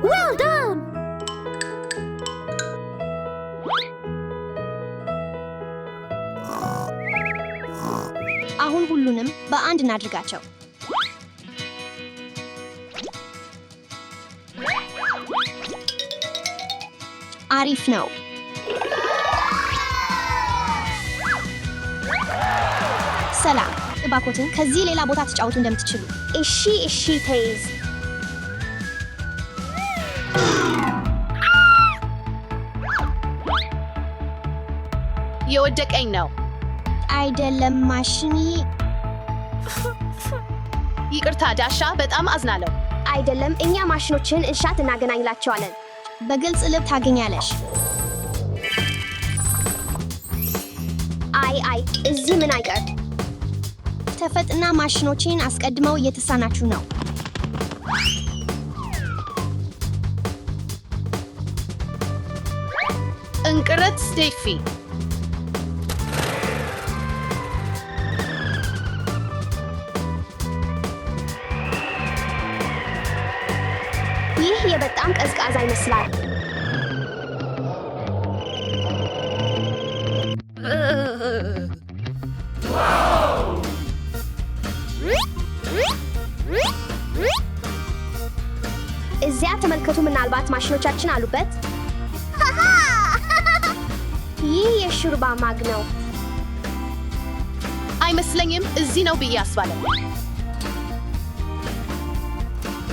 Well done! አሁን ሁሉንም በአንድ እናድርጋቸው። አሪፍ ነው። ሰላም፣ እባክዎትን ከዚህ ሌላ ቦታ ተጫወቱ እንደምትችሉ። እሺ ተይዝ። የወደቀኝ ነው። አይደለም ማሽኒ። ይቅርታ ዳሻ፣ በጣም አዝናለሁ። አይደለም፣ እኛ ማሽኖችን እሻት እናገናኝላቸዋለን። በግልጽ ልብ ታገኛለሽ። አይ እዚህ ምን አይቀር። ተፈጥና ማሽኖችን አስቀድመው እየተሳናችሁ ነው። እንቅረት ስቴፊ። ይህ የበጣም ቀዝቃዛ ይመስላል። እዚያ ተመልከቱ፣ ምናልባት ማሽኖቻችን አሉበት። ይህ የሹርባ ማግ ነው። አይመስለኝም፣ እዚህ ነው ብዬ አስባለሁ።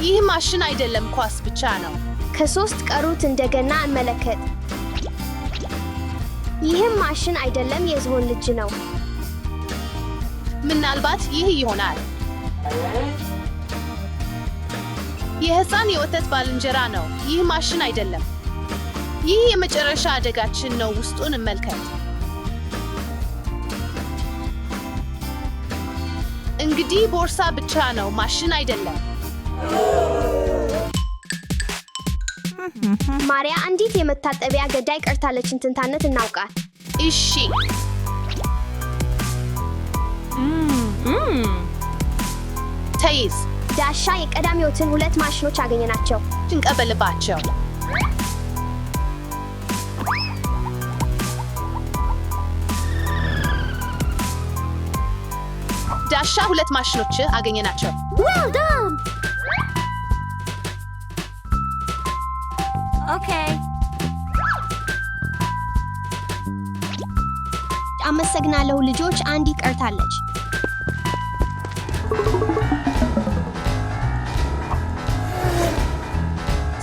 ይህ ማሽን አይደለም፣ ኳስ ብቻ ነው። ከሶስት ቀሩት እንደገና እንመለከት። ይህም ማሽን አይደለም፣ የዝሆን ልጅ ነው። ምናልባት ይህ ይሆናል። የህፃን የወተት ባልንጀራ ነው። ይህ ማሽን አይደለም። ይህ የመጨረሻ አደጋችን ነው። ውስጡን እንመልከት። እንግዲህ ቦርሳ ብቻ ነው፣ ማሽን አይደለም። ማሪያ፣ አንዲት የመታጠቢያ ገዳይ ቀርታለችን። ትንታነት እናውቃት። እሺ ተይዝ። ዳሻ፣ የቀዳሚዎትን ሁለት ማሽኖች አገኘናቸው። እንቀበልባቸው። ዳሻ፣ ሁለት ማሽኖች አገኘናቸው። Well done! Okay. አመሰግናለሁ ልጆች፣ አንዲ ቀርታለች።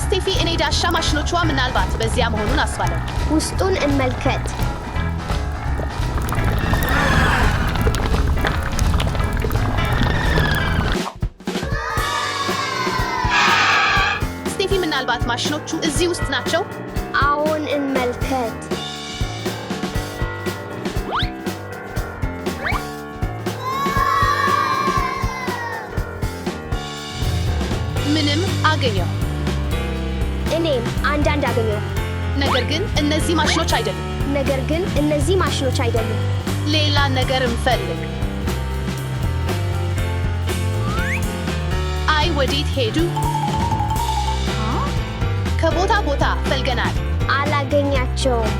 ስቴፊ፣ እኔ ዳሻ ማሽኖቿ ምናልባት በዚያ መሆኑን አስባለሁ። ውስጡን እንመልከት። ስቴፊ፣ ምናልባት ማሽኖቹ እዚህ ውስጥ ናቸው። አሁን እንመልከት። ምንም አገኘሁ። እኔም አንዳንድ አገኘሁ። ነገር ግን እነዚህ ማሽኖች አይደሉም። ሌላ ነገር እንፈልግ። አይ፣ ወዴት ሄዱ? ከቦታ ቦታ ፈልገናል። አላገኛቸውም።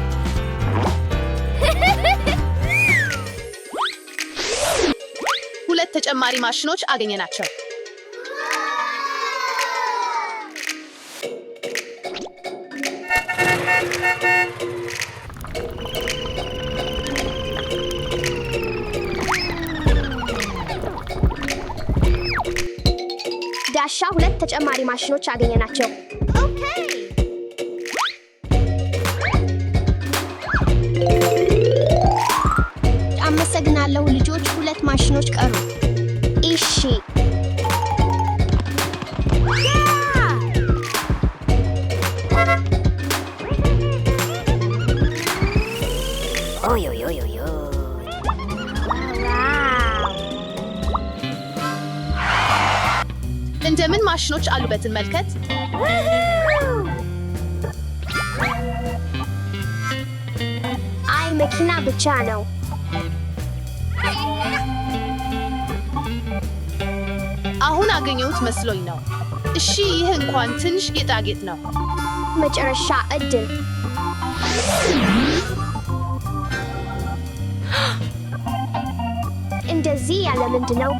ሁለት ተጨማሪ ማሽኖች አገኘናቸው። ዳሻ፣ ሁለት ተጨማሪ ማሽኖች አገኘናቸው። አመሰግናለሁ ልጆች፣ ሁለት ማሽኖች ቀሩ። እሺ እንደምን ማሽኖች አሉበትን መልከት። አይ፣ መኪና ብቻ ነው። አሁን አገኘሁት መስሎኝ ነው። እሺ ይህ እንኳን ትንሽ ጌጣጌጥ ነው። መጨረሻ እድል። እንደዚህ ያለ ምንድነው?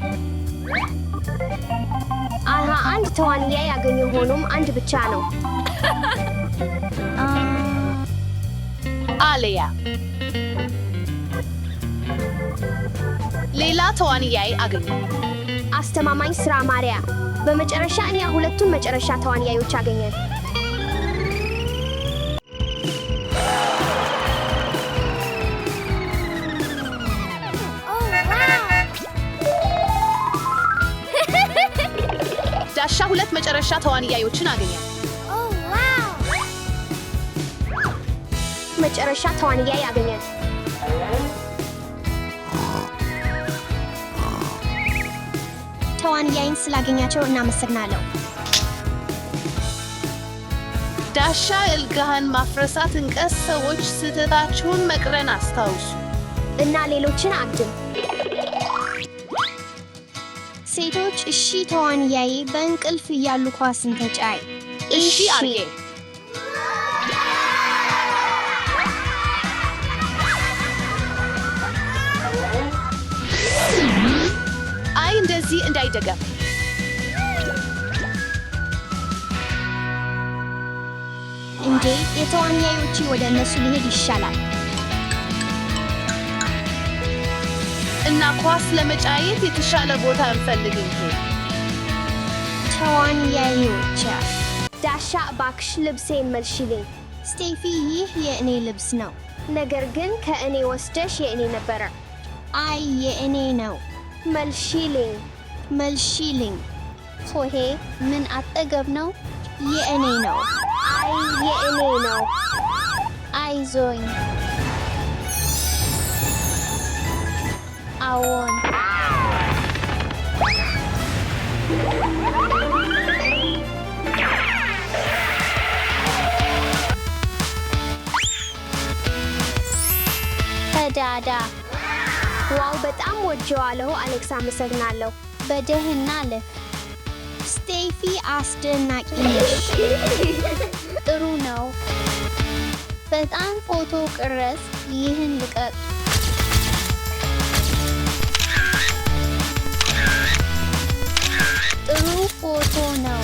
አሃ አንድ ተዋንያ ያገኘው ሆኖም አንድ ብቻ ነው። አሊያ ሌላ ተዋንያይ አገኘ። አስተማማኝ ስራ ማሪያ። በመጨረሻ እኛ ሁለቱን መጨረሻ ተዋንያዮች አገኘን። ዳሻ ሁለት መጨረሻ ተዋንያዮችን አገኘ። መጨረሻ ተዋንያይ አገኘን። ተዋንያይን ስላገኛቸው እናመሰግናለሁ። ዳሻ እልጋህን ማፍረሳት እንቀስ ሰዎች ስህተታችሁን መቅረን አስታውሱ እና ሌሎችን አግድም። ሴቶች እሺ ተዋንያዬ በእንቅልፍ እያሉ ኳስን ተጫይ። እሺ አርጌ አይ እንደዚህ እንዳይደገም። እንዴ የተዋንያዮች ወደ እነሱ ሊሄድ ይሻላል። እና ኳስ ለመጫየት የተሻለ ቦታ እንፈልግ እንጂ። ተዋንያዮች ዳሻ እባክሽ ልብሴን መልሽልኝ። ስቴፊ ይህ የእኔ ልብስ ነው። ነገር ግን ከእኔ ወስደሽ የእኔ ነበረ። አይ የእኔ ነው። መልሺልኝ። መልሺልኝ። ሆሄ ምን አጠገብ ነው? የእኔ ነው። አይ የእኔ ነው። አይዞኝ። አዎን። ተዳዳ ዋው በጣም ወጀዋለሁ አሌክስ፣ አመሰግናለሁ። በደህና አለፍ። ስቴፊ አስደናቂ ነሽ። ጥሩ ነው። በጣም ፎቶ ቅረስ። ይህን ልቀቅ። ጥሩ ፎቶ ነው።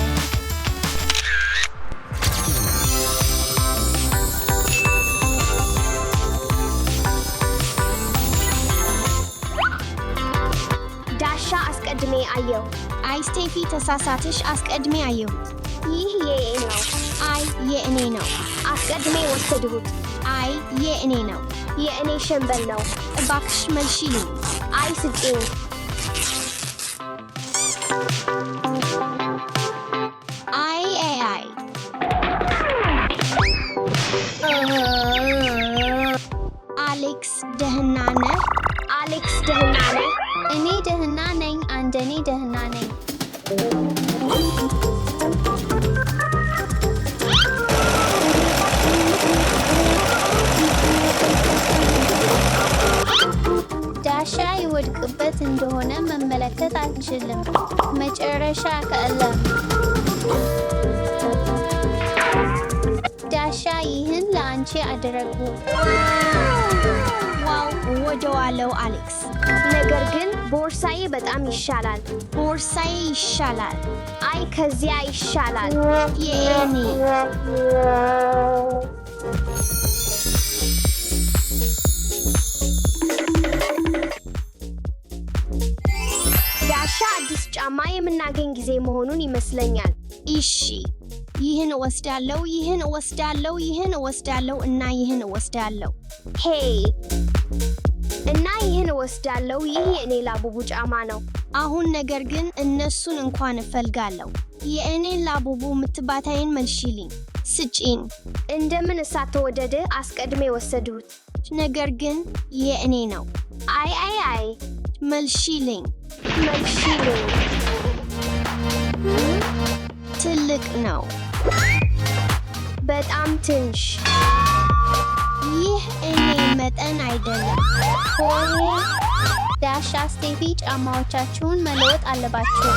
ዳሻ አስቀድሜ አየሁ። አይ ስቴፊ ተሳሳትሽ። አስቀድሜ አየሁት። ይህ የእኔ ነው። አይ የእኔ ነው። አስቀድሜ ወሰድሁት። አይ የእኔ ነው። የእኔ ሸንበል ነው። እባክሽ መልሺልኝ። አይ ስጪኝ። አይ አይ አይ አሌክስ ደህና ነህ? አሌክስ ደህና ነህ? እኔ ደህና ነኝ። አንደኔ ደህና ነኝ። ዳሻ ይወድቅበት እንደሆነ መመለከት አልችልም። መጨረሻ ከእለም ዳሻ ይህን ለአንቺ አደረጉ። ዋው ወደዋለው አሌክስ። ነገር ግን ቦርሳዬ በጣም ይሻላል። ቦርሳዬ ይሻላል። አይ ከዚያ ይሻላል። የእኔ ዳሻ አዲስ ጫማ የምናገኝ ጊዜ መሆኑን ይመስለኛል። እሺ ይህን እወስዳለሁ፣ ይህን እወስዳለሁ፣ ይህን እወስዳለሁ እና ይህን እወስዳለሁ። ሄይ እና ይህን እወስዳለሁ። ይህ የእኔ ላቡቡ ጫማ ነው። አሁን ነገር ግን እነሱን እንኳን እፈልጋለሁ። የእኔን ላቡቡ ምትባታይን መልሺልኝ። ስጪኝ። እንደምን እሳት ተወደደ። አስቀድሜ ወሰድሁት። ነገር ግን የእኔ ነው። አይ አይ አይ መልሺልኝ። መልሺልኝ። ትልቅ ነው። በጣም ትንሽ። ይህ እኔ መጠን አይደለም። ሆሄ ዳሻ ስቴፊ ጫማዎቻችሁን መለወጥ አለባችሁ።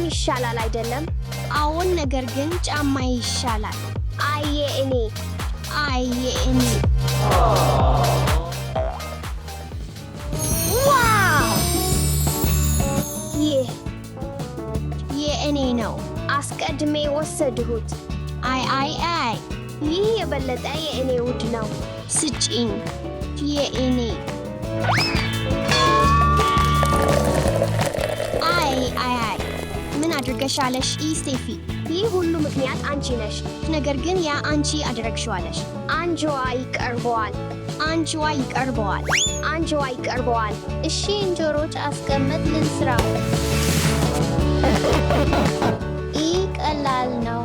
ይሻላል አይደለም? አዎን፣ ነገር ግን ጫማ ይሻላል። አየ እኔ ዋው! ይህ የእኔ ነው። አስቀድሜ ወሰድሁት። አይ ይህ የበለጠ የእኔ ውድ ነው። ስጪኝ። የእኔ አይ ምን አድርገሻለሽ ስቴፊ? ይህ ሁሉ ምክንያት አንቺ ነሽ። ነገር ግን ያ አንቺ አድርገሽዋለሽ። አንቺዋ ይቀርበዋል። እሺ እንጆሮች አስቀምጥ ልንስራው። ይህ ቀላል ነው።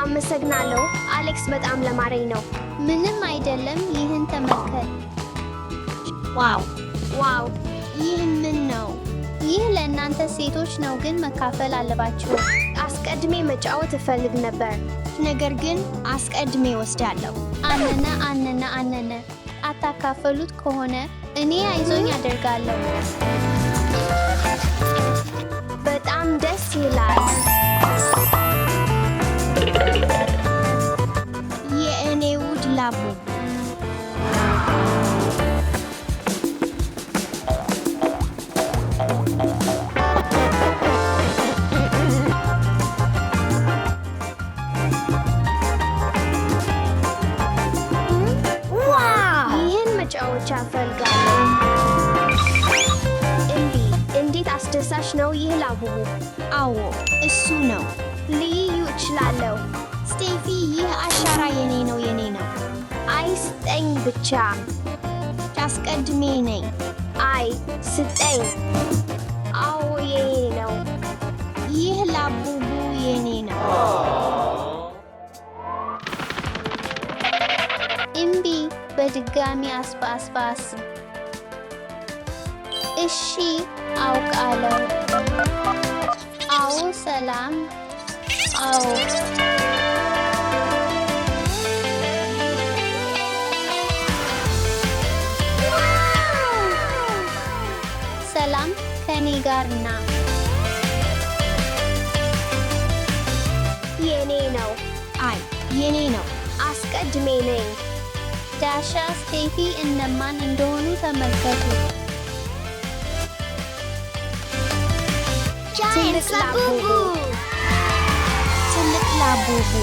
አመሰግናለሁ። አሌክስ በጣም ለማረኝ ነው። ምንም አይደለም። ይህን ተመልከት። ዋው! ይህ ምን ነው? ይህ ለእናንተ ሴቶች ነው፣ ግን መካፈል አለባችሁ። አስቀድሜ መጫወት እፈልግ ነበር፣ ነገር ግን አስቀድሜ ወስዳለሁ። አነነ አታካፈሉት ከሆነ እኔ አይዞኝ አደርጋለሁ። በጣም ደስ ይላል። የእኔ ውድ ላቡ ይህን መጫወቻ እፈልጋለሁ። እንዴት አስደሳች ነው ይህ ላቡቡ! አዎ እሱ ነው። ልዩ እችላለሁ። ስቴፊ፣ ይህ አሻራ የኔ ነው። አይ ስጠኝ ብቻ። አስቀድሜ ነኝ። አይ ስጠኝ። አዎ የኔ ነው። ይህ ላቡቡ የኔ ነው። እምቢ። በድጋሚ አስባስ። እሺ አውቃለሁ። አዎ ሰላም። አዎ ሰላም ከኔ ጋር ና። የኔ ነው። አይ የኔ ነው። አስቀድሜ ነኝ። ዳሻ፣ ስቴፊ እነማን እንደሆኑ ተመልከቱ። ትልቅ ላቡቡ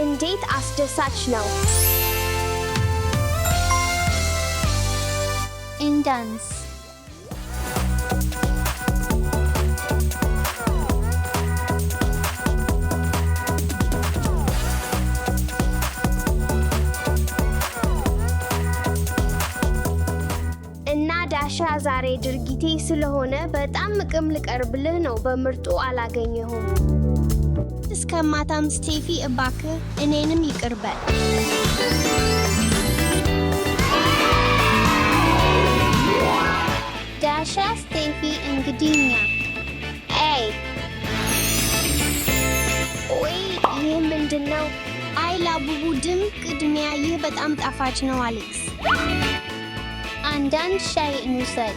እንዴት አስደሳች ነው! ኢንዳንስ እና ዳሻ፣ ዛሬ ድርጊቴ ስለሆነ በጣም ምቅም ልቀርብልህ ነው። በምርጡ አላገኘሁም። እስከ ማታም ስቴፊ፣ እባክህ እኔንም ይቅር በል። ዳሻ፣ ስቴፊ እንግዲህ እኛ ወይ ይህ ምንድን ነው? አይ ላቡቡ ድም ቅድሚያ፣ ይህ በጣም ጣፋጭ ነው። አሌክስ፣ አንዳንድ ሻይ እንውሰድ።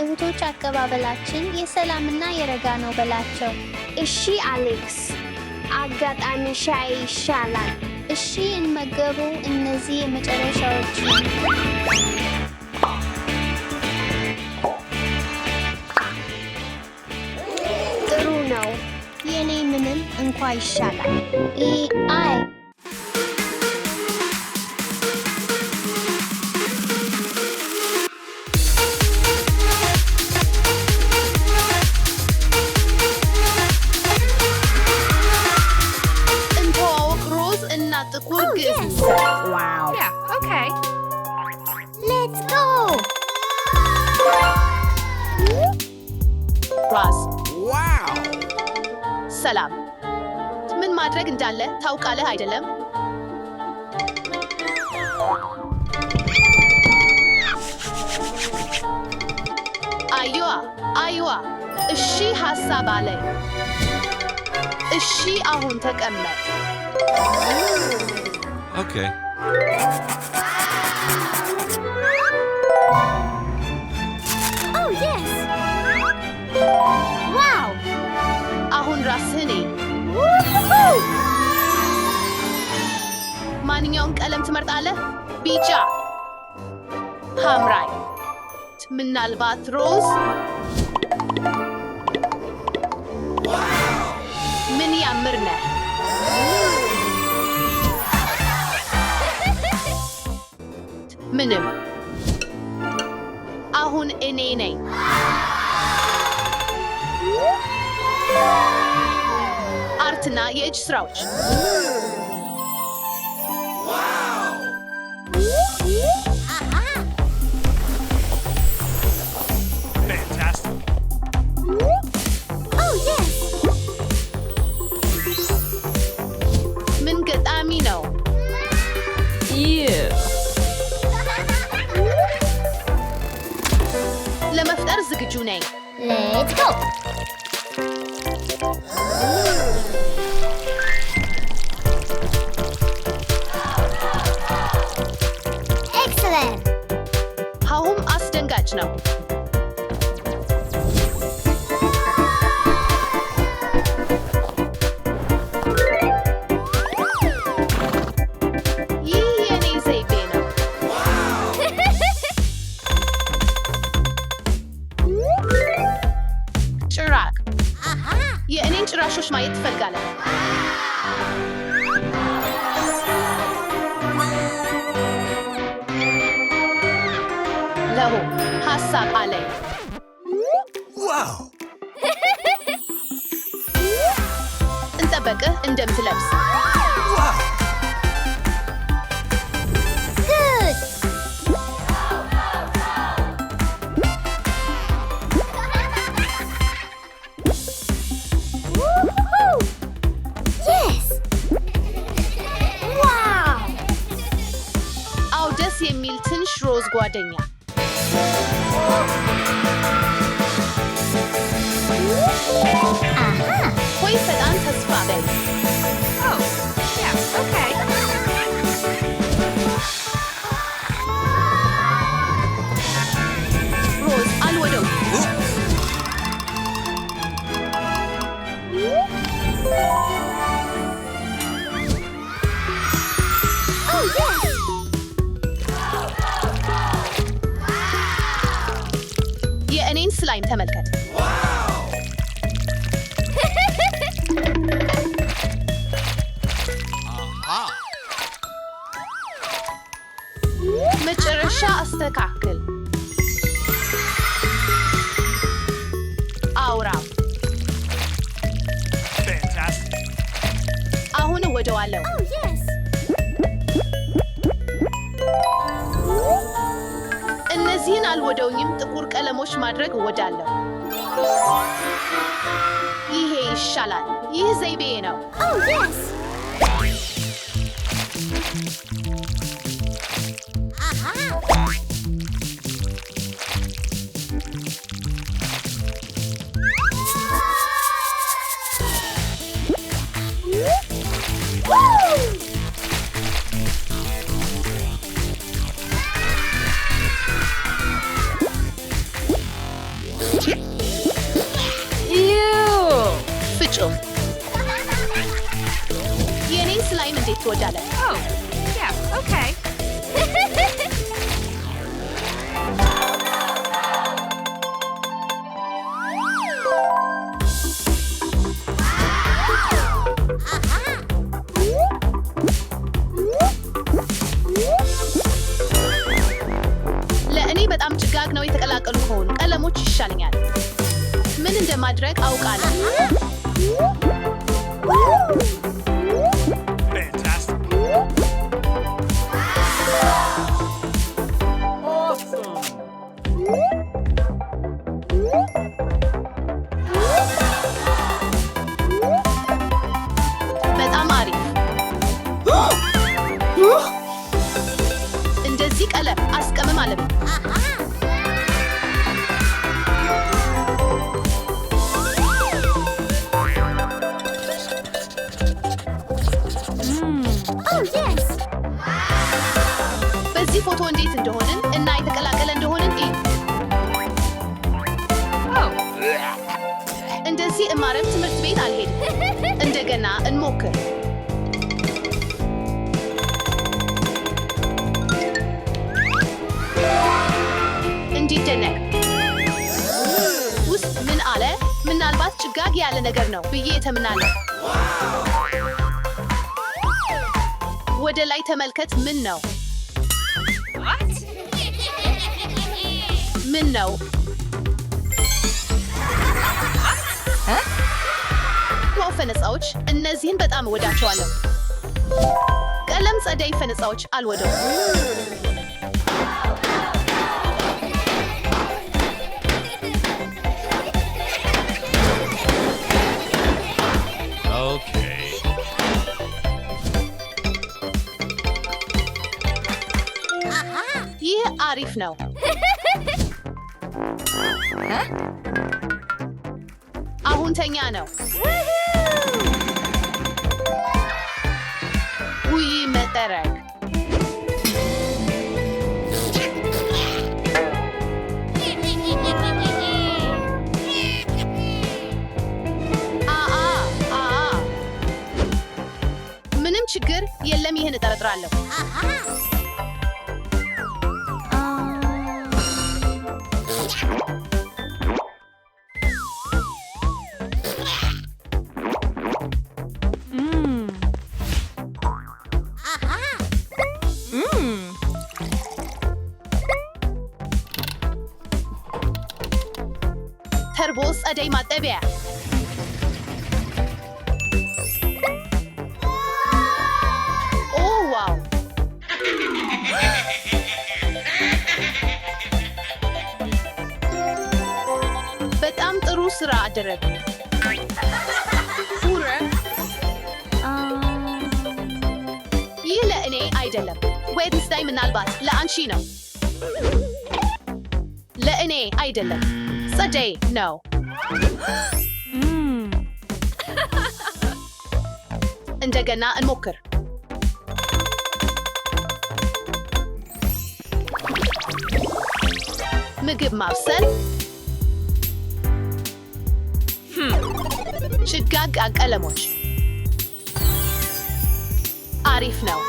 እህቶች፣ አቀባበላችን የሰላምና የረጋ ነው በላቸው። እሺ አሌክስ፣ አጋጣሚ ሻይ ይሻላል። እሺ እንመገቡ። እነዚህ የመጨረሻዎች ጥሩ ነው። የኔ ምንም እንኳ ይሻላል። አይ እንተዋወቅ። ሮዝ እና ጥቁር ግዕዝ። ሌትስ ጎ! ራስ ሰላም። ምን ማድረግ እንዳለ ታውቃለህ አይደለም? አይዋ። እሺ ሐሳብ አለኝ። እሺ አሁን ተቀመጥ። Okay. አሁን ራስህን ማንኛውን ቀለም ትመርጣለህ? ቢጫ፣ ሐምራይ፣ ምናልባት ሮዝ? ምን ያምር ነህ! ምንም። አሁን እኔ ነኝ። አርትና የእጅ ስራዎች ምን ገጣሚ ነው? ለመፍጠር ዝግጁ ነኝ። Let's go! Excellent! አሁን አስደንጋጭ ነው። ይህ የኔ ዘይቤ ነው። ጭራቅ፣ የእኔን ጭራሾች ማየት ትፈልጋለህ? ለሆ ሐሳብ አለኝ። እንጠበቅህ እንደምትለብስ። Good! Woohoo! Yes! Wow! አው ደስ የሚል ትንሽ ሮዝ ጓደኛ። Aha! ሆይ ፈጣን ተስፋ በል። ሮዝ አልወደው። Oh, yes! የእኔን ስላይም ተመልከት። መጨረሻ አስተካክል። አውራው አሁን እወደዋለሁ። Oh, yes! እነዚህን አልወደውኝም። ጥቁር ቀለሞች ማድረግ እወዳለሁ። ይሄ ይሻላል። ይህ ዘይቤ ነው። Oh, yes! Aha! Woo! ፍጹም። የእኔን ስላይም እንዴት ትወዳለህ? ለእኔ በጣም ጭጋግ ነው። የተቀላቀሉ ከሆኑ ቀለሞች ይሻለኛል። ምን እንደማድረግ አውቃለሁ። በጣም አሪፍ። እንደዚህ ቀለም አስቀምም አለብን። Oh, yes! በዚህ ፎቶ እንዴት እንደሆንን እና የተቀላቀለ እንደሆንን እዩ። እንደዚህ እማረም ትምህርት ቤት አልሄድም። እንደገና እንሞክር። እንዲደነቅ ውስጥ ምን አለ? ምናልባት ጭጋግ ያለ ነገር ነው ብዬ ተምናለሁ። ወደ ላይ ተመልከት። ምን ነው? ምን ነው? ዋው ፈነጻዎች! እነዚህን በጣም እወዳቸዋለሁ። ቀለም ጸደይ ፈነጻዎች አልወደው። ይህ አሪፍ ነው። አሁን ተኛ ነው። ውይ መጠረግ ምንም ችግር የለም። ይህን እጠረጥራለሁ። ተርቦስ ጸደይ ማጠቢያ ኦ ዋው! በጣም ጥሩ ስራ አደረግ። ፉረ ይህ ለእኔ አይደለም። ዌድንስዳይ ምናልባት ለአንቺ ነው። ለእኔ አይደለም። ጸደይ ነው። እንደገና እንሞክር። ምግብ ማብሰል ጭጋግ ቀለሞች አሪፍ ነው።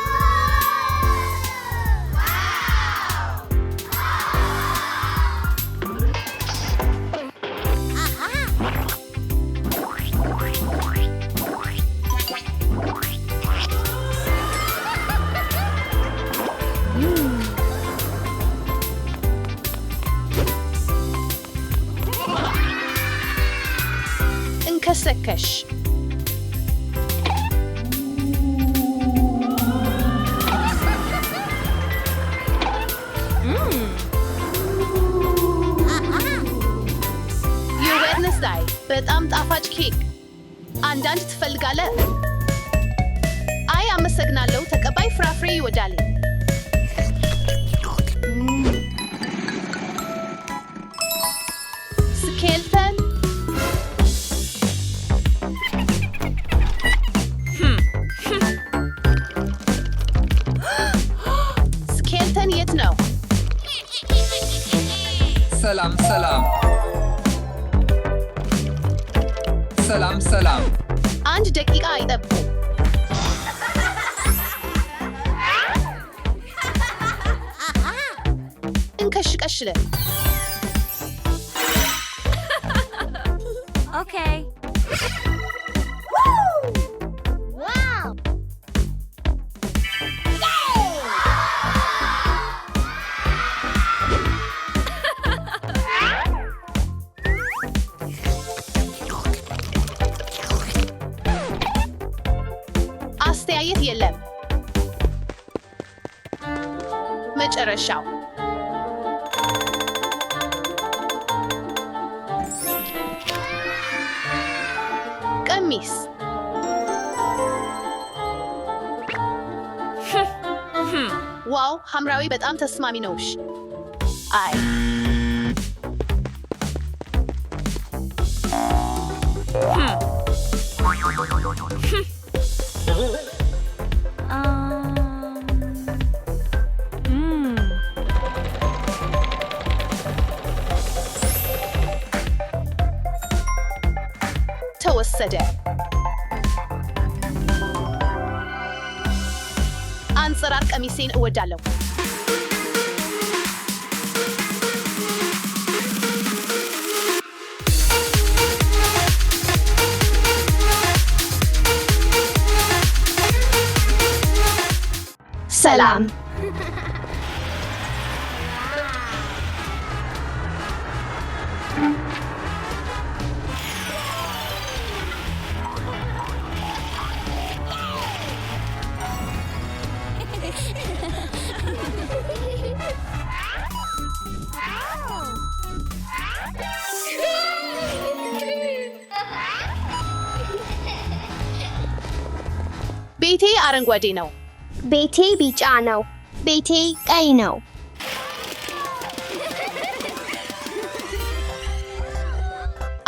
እንከሰከሽ የዌድነስዳይ በጣም ጣፋጭ ኬክ። አንዳንድ ትፈልጋለህ? አይ አመሰግናለሁ። ተቀባይ ፍራፍሬ ይወዳል። ስኬልተን ስኬልተን የት ነው? ሰላም ሰላም ሰላም ሰላም። አንድ ደቂቃ አይጠብቁ። እንከሽቀሽለን Okay. Wow! አስተያየት የለም። መጨረሻው ቀሚስ ዋው! ሐምራዊ በጣም ተስማሚ ነውሽ። አይ ተወሰደ። አሰራር ቀሚሴን እወዳለሁ። ሰላም። ቤቴ አረንጓዴ ነው። ቤቴ ቢጫ ነው። ቤቴ ቀይ ነው።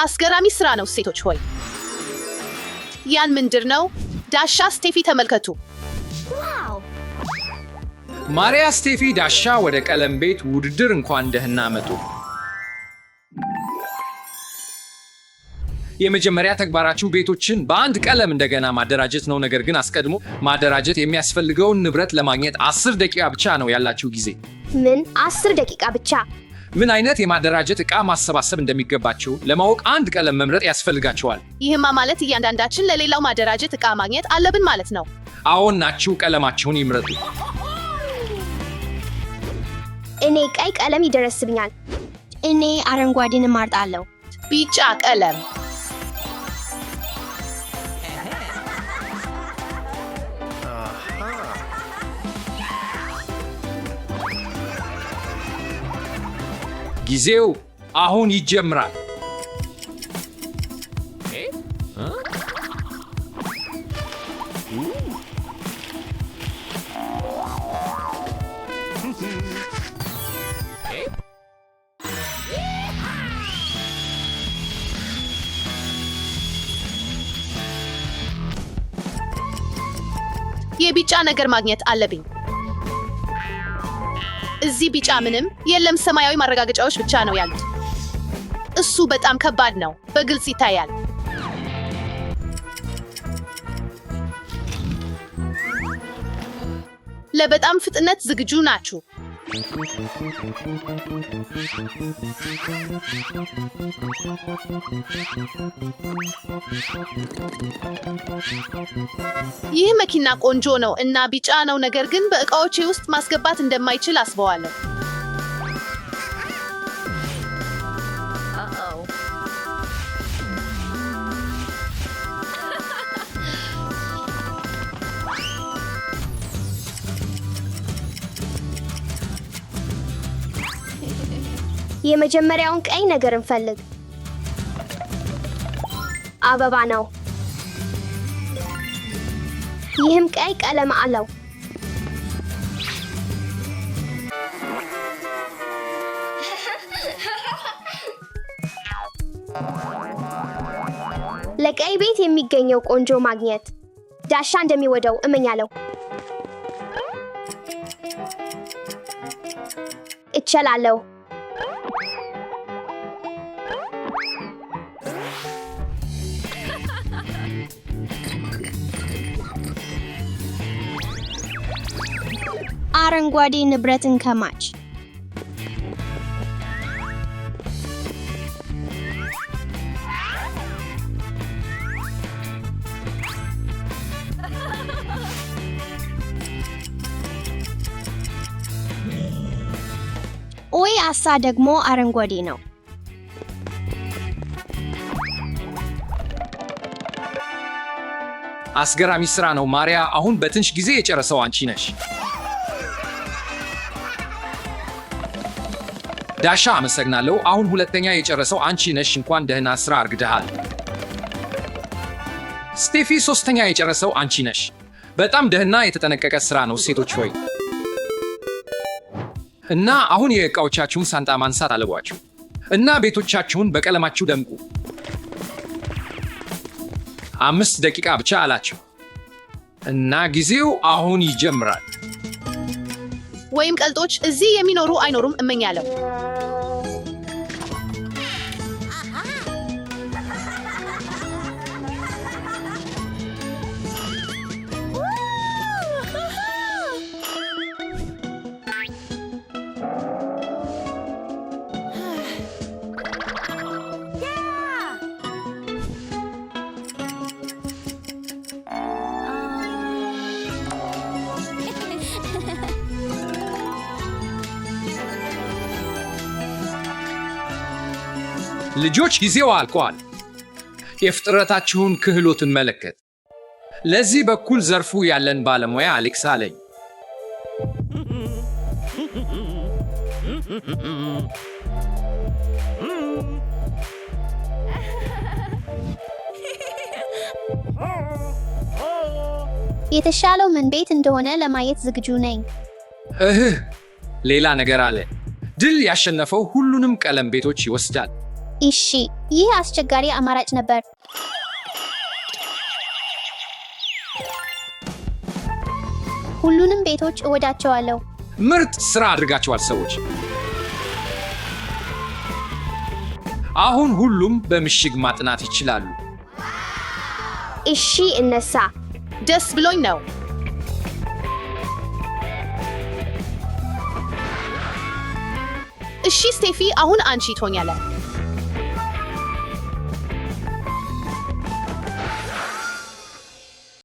አስገራሚ ስራ ነው ሴቶች ሆይ። ያን ምንድር ነው? ዳሻ፣ ስቴፊ ተመልከቱ። ማሪያ፣ ስቴፊ፣ ዳሻ ወደ ቀለም ቤት ውድድር እንኳን ደህና መጡ። የመጀመሪያ ተግባራችሁ ቤቶችን በአንድ ቀለም እንደገና ማደራጀት ነው። ነገር ግን አስቀድሞ ማደራጀት የሚያስፈልገውን ንብረት ለማግኘት 10 ደቂቃ ብቻ ነው ያላችሁ ጊዜ። ምን 10 ደቂቃ ብቻ? ምን አይነት የማደራጀት ዕቃ ማሰባሰብ እንደሚገባቸው ለማወቅ አንድ ቀለም መምረጥ ያስፈልጋቸዋል። ይህማ ማለት እያንዳንዳችን ለሌላው ማደራጀት ዕቃ ማግኘት አለብን ማለት ነው። አዎን ናችሁ። ቀለማችሁን ይምረጡ። እኔ ቀይ ቀለም ይደረስብኛል። እኔ አረንጓዴን እመርጣለሁ። ቢጫ ቀለም፣ ጊዜው አሁን ይጀምራል። የቢጫ ነገር ማግኘት አለብኝ። እዚህ ቢጫ ምንም የለም። ሰማያዊ ማረጋገጫዎች ብቻ ነው ያሉት። እሱ በጣም ከባድ ነው። በግልጽ ይታያል። ለበጣም ፍጥነት ዝግጁ ናችሁ? ይህ መኪና ቆንጆ ነው እና ቢጫ ነው። ነገር ግን በእቃዎቼ ውስጥ ማስገባት እንደማይችል አስበዋለሁ። የመጀመሪያውን ቀይ ነገር እንፈልግ። አበባ ነው። ይህም ቀይ ቀለም አለው። ለቀይ ቤት የሚገኘው ቆንጆ ማግኘት ዳሻ እንደሚወደው እመኛለሁ። እችላለሁ። አረንጓዴ ንብረትን ከማች ኦይ አሳ ደግሞ አረንጓዴ ነው። አስገራሚ ስራ ነው ማሪያ። አሁን በትንሽ ጊዜ የጨረሰው አንቺ ነሽ። ዳሻ አመሰግናለሁ። አሁን ሁለተኛ የጨረሰው አንቺ ነሽ። እንኳን ደህና ስራ አርግደሃል። ስቴፊ ሶስተኛ የጨረሰው አንቺ ነሽ። በጣም ደህና የተጠነቀቀ ስራ ነው ሴቶች ሆይ። እና አሁን የእቃዎቻችሁን ሳንጣ ማንሳት አለባችሁ እና ቤቶቻችሁን በቀለማችሁ ደምቁ። 5 ደቂቃ ብቻ አላችሁ እና ጊዜው አሁን ይጀምራል። ወይም ቀልጦች እዚህ የሚኖሩ አይኖሩም እመኛለሁ። ልጆች ጊዜው አልቋል። የፍጥረታችሁን ክህሎት እንመለከት። ለዚህ በኩል ዘርፉ ያለን ባለሙያ አሌክስ አለኝ። የተሻለው ምን ቤት እንደሆነ ለማየት ዝግጁ ነኝ። ሌላ ነገር አለ። ድል ያሸነፈው ሁሉንም ቀለም ቤቶች ይወስዳል። እሺ፣ ይህ አስቸጋሪ አማራጭ ነበር። ሁሉንም ቤቶች እወዳቸዋለሁ። ምርጥ ስራ አድርጋቸዋል ሰዎች። አሁን ሁሉም በምሽግ ማጥናት ይችላሉ። እሺ እነሳ። ደስ ብሎኝ ነው። እሺ ስቴፊ፣ አሁን አንቺ ትሆኛለሽ።